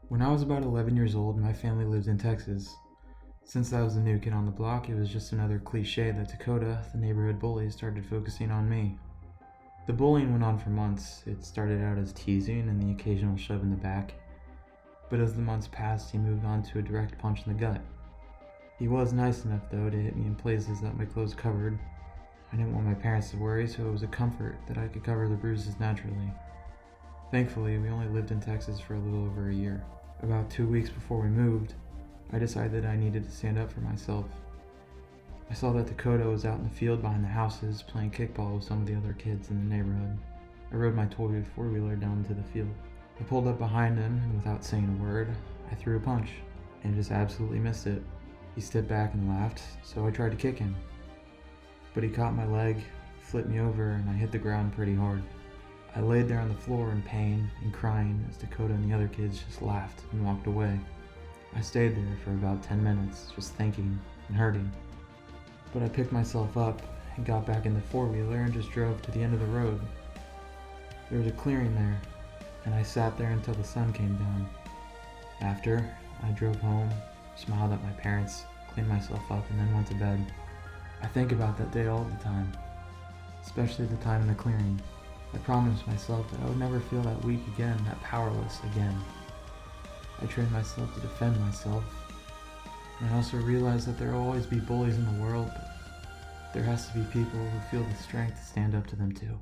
When I was about 11 years old, my family lived in Texas. Since I was the new kid on the block, it was just another cliche that Dakota, the neighborhood bully, started focusing on me. The bullying went on for months. It started out as teasing and the occasional shove in the back, but as the months passed, he moved on to a direct punch in the gut. He was nice enough, though, to hit me in places that my clothes covered. I didn't want my parents to worry, so it was a comfort that I could cover the bruises naturally. Thankfully, we only lived in Texas for a little over a year. About 2 weeks before we moved, I decided I needed to stand up for myself. I saw that Dakota was out in the field behind the houses playing kickball with some of the other kids in the neighborhood. I rode my toy four-wheeler down to the field. I pulled up behind him, and without saying a word, I threw a punch, and just absolutely missed it. He stepped back and laughed, so I tried to kick him. But he caught my leg, flipped me over, and I hit the ground pretty hard. I laid there on the floor in pain and crying as Dakota and the other kids just laughed and walked away. I stayed there for about 10 minutes, just thinking and hurting. But I picked myself up and got back in the four-wheeler and just drove to the end of the road. There was a clearing there, and I sat there until the sun came down. After, I drove home, smiled at my parents, cleaned myself up, and then went to bed. I think about that day all the time, especially the time in the clearing. I promised myself that I would never feel that weak again, that powerless again. I trained myself to defend myself, and I also realized that there will always be bullies in the world, but there has to be people who feel the strength to stand up to them too.